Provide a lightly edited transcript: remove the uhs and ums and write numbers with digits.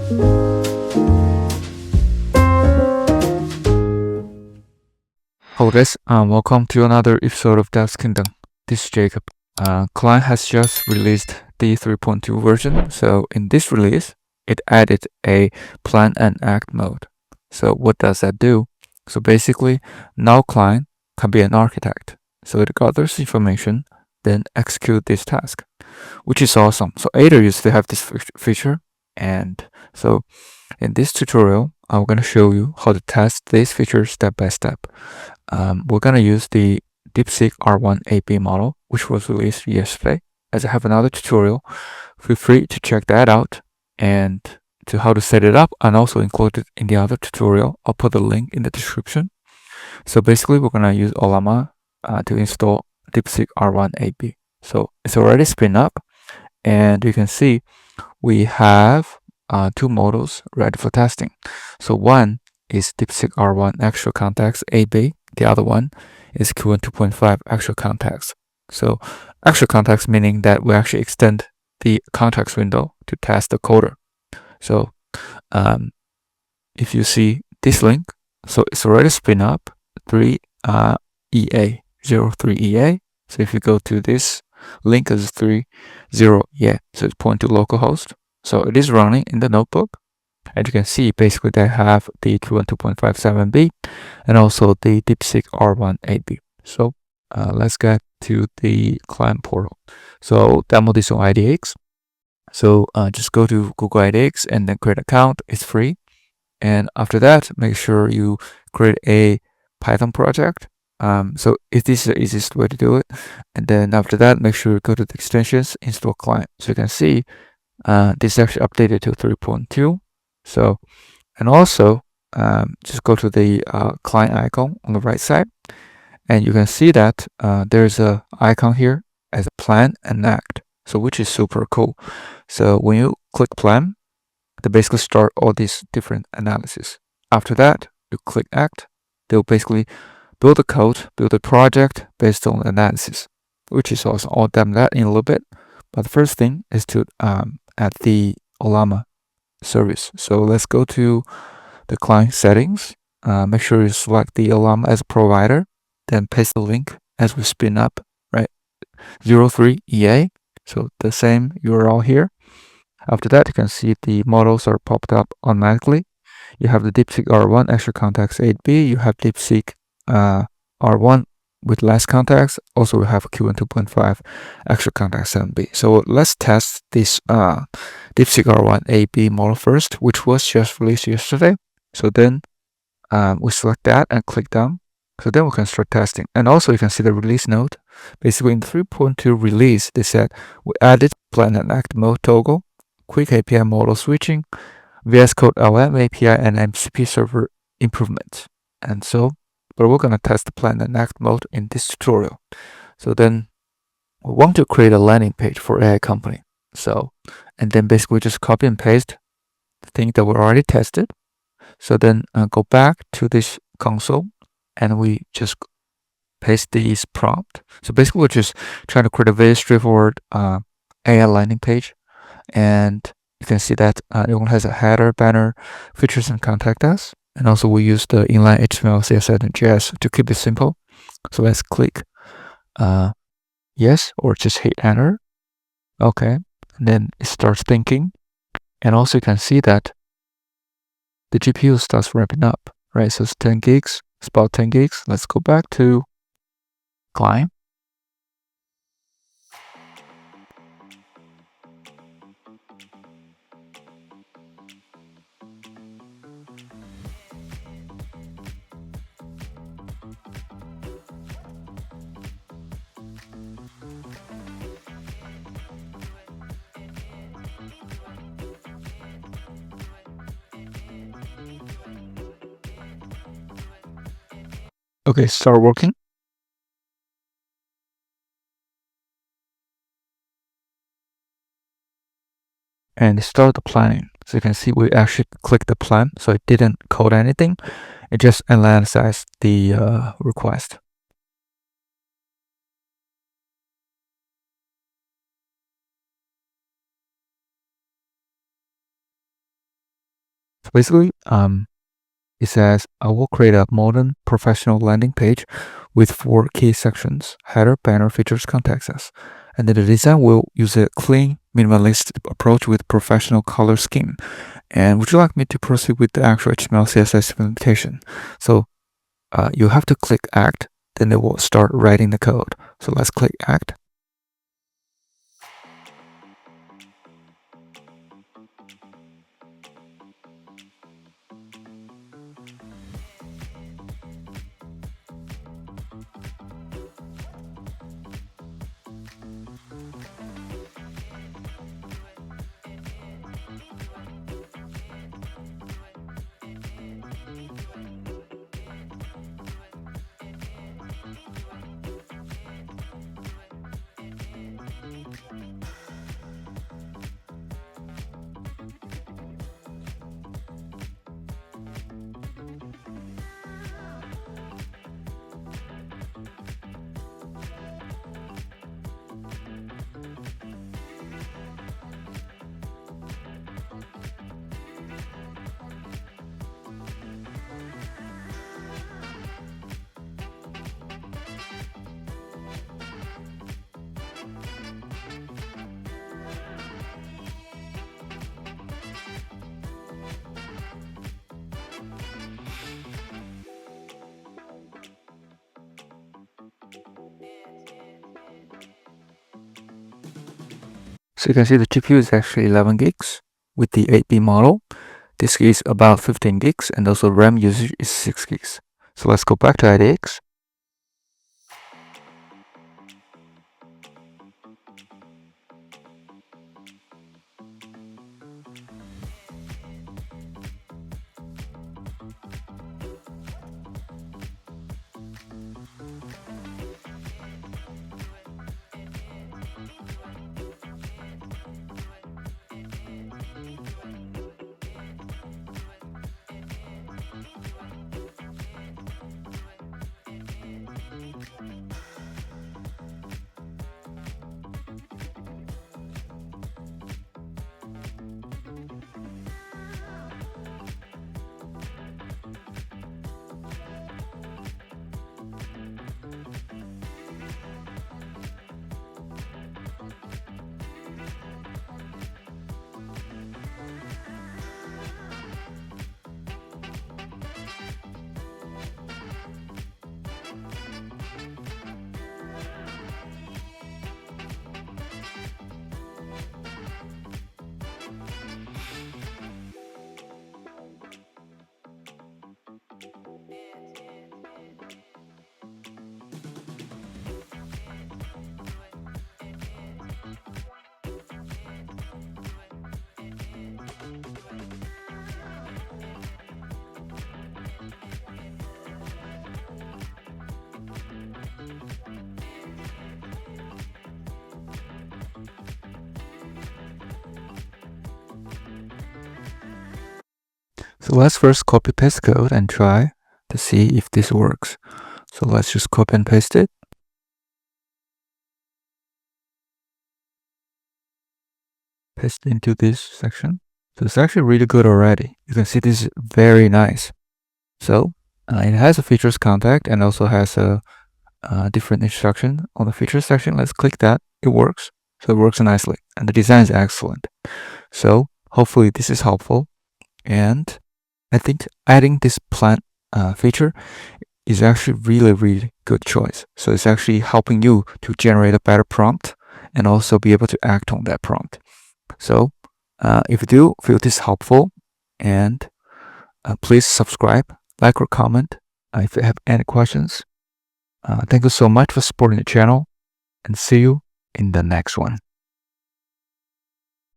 Hello guys, welcome to another episode of Dev's Kingdom. This is Jacob. Cline has just released the 3.2 version, so in this release, it added a plan and act mode. So what does that do? So basically, now Cline can be an architect. So it gathers information, then execute this task, which is awesome. So Ada used to have this feature, and so in this tutorial, I'm going to show you how to test this feature step by step. We're going to use the DeepSeek R1 AP model, which was released yesterday. As I have another tutorial, feel free to check that out and to how to set it up, and also included in the other tutorial. I'll put the link in the description. So basically, we're going to use Ollama to install DeepSeek R1 AP. So it's already spin up, and you can see we have two models ready for testing. So one is DeepSeek R1 Actual Context AB. The other one is Q1 2.5 Actual Context. So actual context meaning that we actually extend the context window to test the coder. So if you see this link, so it's already spin up 3EA, 03EA. So if you go to this link as 30EA, so it's point to localhost. So it is running in the notebook. And you can see basically they have the Q1 2.57b and also the DeepSeek R1 AB. So let's get to the client portal. So download this on IDX. So just go to Google IDX and then create an account. It's free. And after that, make sure you create a Python project. So this is the easiest way to do it. And then after that, make sure you go to the extensions, install client. So you can see this is actually updated to 3.2. So, and also just go to the client icon on the right side, and you can see that there's a icon here as a plan and act. So which is super cool. So when you click plan, they basically start all these different analysis. After that, you click act. They'll basically build a code, build a project based on analysis, which is awesome. I'll demo that in a little bit. But the first thing is to add the Ollama service. So let's go to the client settings. Make sure you select the Ollama as a provider, then paste the link as we spin up, right? 03EA. So the same URL here. After that, you can see the models are popped up automatically. You have the DeepSeek R1 extra context 8B. You have DeepSeek R1 with less context. Also, we have Q1 2.5 extra context 7B. So let's test this DeepSeek R1 AB model first, which was just released yesterday. So then we select that and click done. So then we can start testing. And also you can see the release note. Basically in the 3.2 release, they said we added plan and act mode toggle, quick API model switching, VS Code LM API, and MCP server improvements. And so, but we're going to test the plan and act mode in this tutorial. So then we want to create a landing page for AI company. So, and then basically just copy and paste the thing that we already tested. So then go back to this console and we just paste this prompt. So basically we're just trying to create a very straightforward AI landing page. And you can see that it one has a header, banner, features, and contact us. And also we use the inline HTML, CSS, and JS to keep it simple. So let's click yes, or just hit enter. Okay, and then it starts thinking. And also you can see that the GPU starts ramping up, right? So it's 10 gigs, it's about 10 gigs. Let's go back to Cline. Okay, start working. And start the planning. So you can see we actually clicked the plan. So it didn't code anything. It just analyzed the request. Basically, it says, I will create a modern professional landing page with 4 key sections: header, banner, features, context us. And then the design will use a clean, minimalist approach with professional color scheme. And would you like me to proceed with the actual HTML CSS implementation? So you have to click Act, then it will start writing the code. So let's click Act. So you can see the GPU is actually 11 gigs with the 8B model. Disk is about 15 gigs, and also RAM usage is 6 gigs. So let's go back to IDX. So let's first copy paste code and try to see if this works. So let's just copy and paste it. Paste into this section. So it's actually really good already. You can see this is very nice. So it has a features contact and also has a different instruction on the features section. Let's click that. It works. So it works nicely, and the design is excellent. So hopefully this is helpful. And I think adding this plant feature is actually really good choice. So it's actually helping you to generate a better prompt and also be able to act on that prompt. So if you do feel this helpful, and please subscribe, like, or comment if you have any questions. Thank you so much for supporting the channel, and see you in the next one.